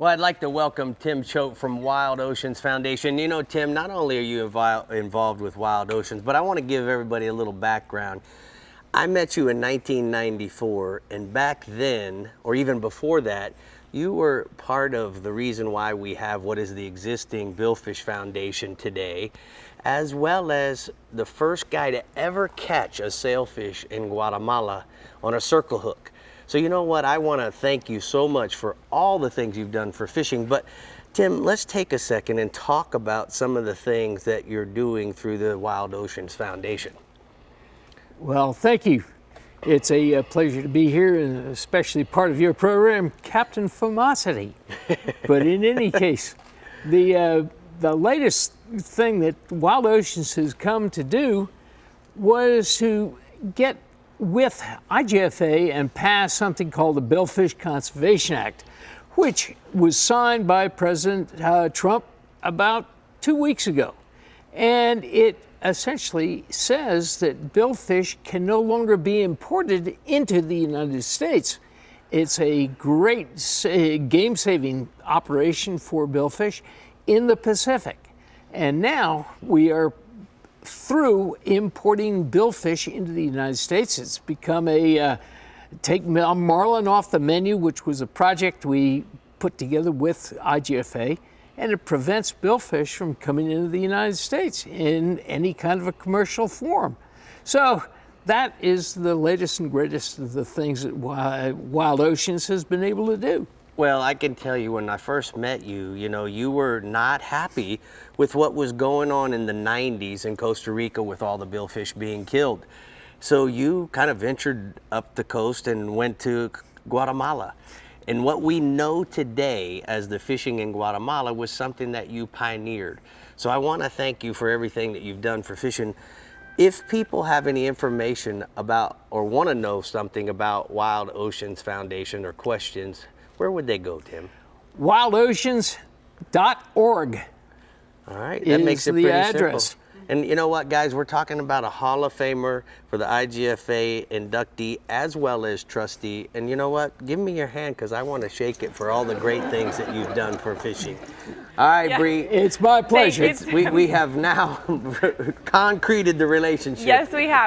Well, I'd like to welcome Tim Choate from Wild Oceans Foundation. You know, Tim, not only are you involved with Wild Oceans, but I want to give everybody a little background. I met you in 1994, and back then, or even before that, you were part of the reason why we have what is the existing Billfish Foundation today, as well as the first guy to ever catch a sailfish in Guatemala on a circle hook. So you know what, I want to thank you so much for all the things you've done for fishing. But Tim, let's take a second and talk about some of the things that you're doing through the Wild Oceans Foundation. Well, thank you. It's a pleasure to be here, and especially part of your program, Captain Famosity. But in any case, the latest thing that Wild Oceans has come to do was to get with IGFA and pass something called the Billfish Conservation Act, which was signed by President Trump about 2 weeks ago. And it essentially says that billfish can no longer be imported into the United States. It's a great game-saving operation for billfish in the Pacific. And now we are through importing billfish into the United States. It's become a take marlin off the menu, which was a project we put together with IGFA, and it prevents billfish from coming into the United States in any kind of a commercial form. So that is the latest and greatest of the things that Wild Oceans has been able to do. Well, I can tell you, when I first met you, you know, you were not happy with what was going on in the 90s in Costa Rica with all the billfish being killed. So you kind of ventured up the coast and went to Guatemala. And what we know today as the fishing in Guatemala was something that you pioneered. So I want to thank you for everything that you've done for fishing. If people have any information about or want to know something about Wild Oceans Foundation or questions, where would they go, Tim? wildoceans.org. All right, that makes it pretty address. simple. And you know what, guys, we're talking about a Hall of Famer for the IGFA inductee as well as trustee. And you know what, give me your hand because I want to shake it for all the great things that you've done for fishing. All right, yeah. Brie. It's my pleasure. We have now concreted the relationship. Yes, we have.